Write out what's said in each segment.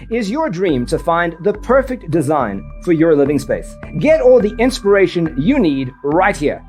Is your dream to find the perfect design for your living space? Get all the inspiration you need right here.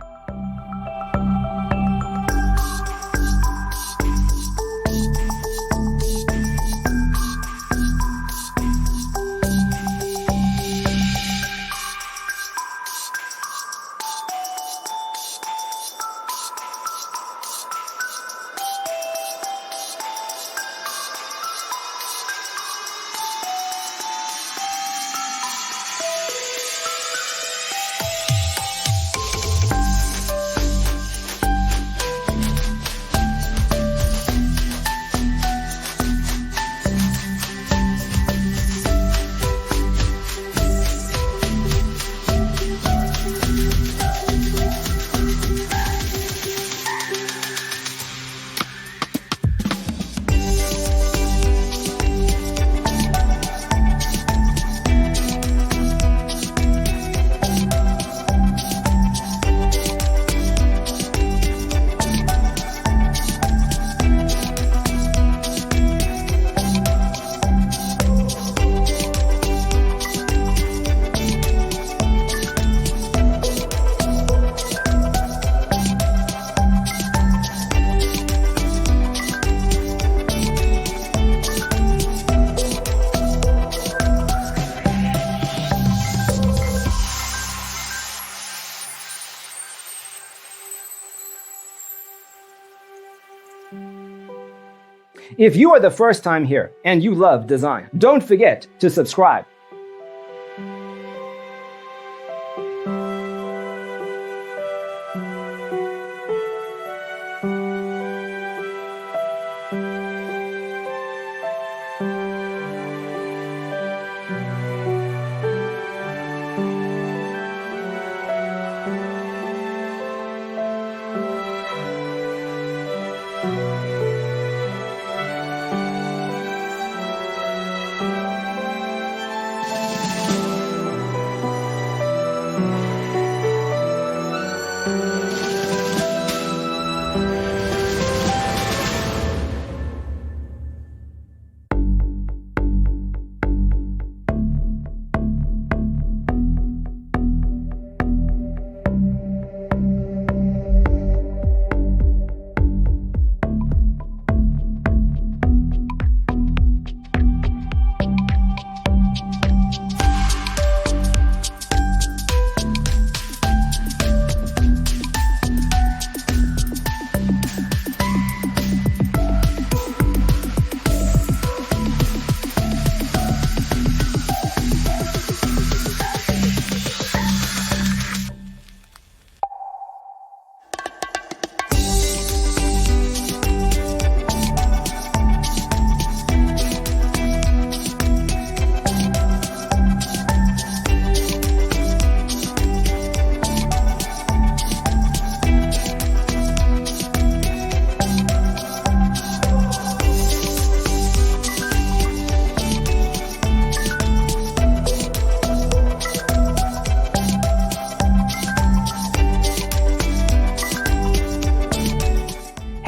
If you are the first time here and you love design, don't forget to subscribe.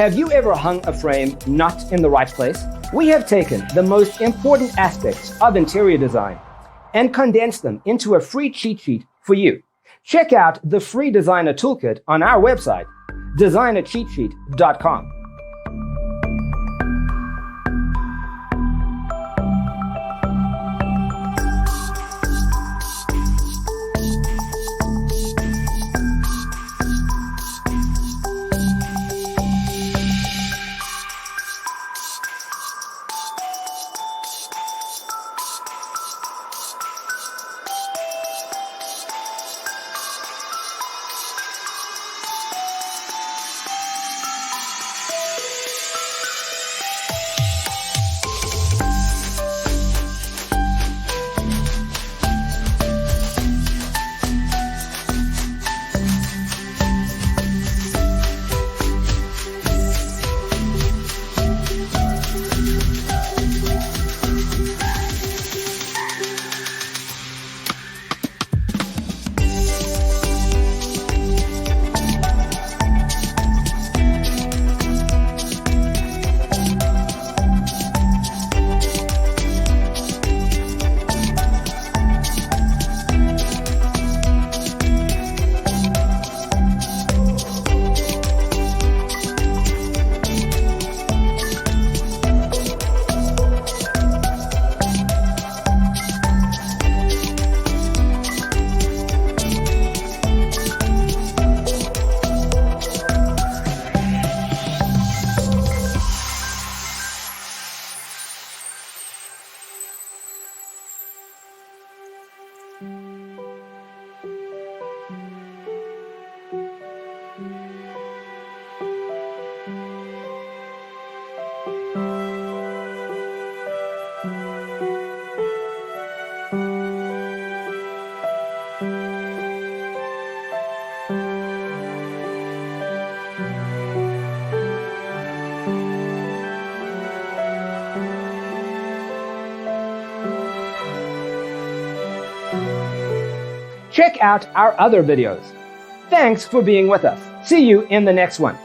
Have you ever hung a frame not in the right place? We have taken the most important aspects of interior design and condensed them into a free cheat sheet for you. Check out the free designer toolkit on our website, designercheatsheet.com. Check out our other videos. Thanks for being with us. See you in the next one.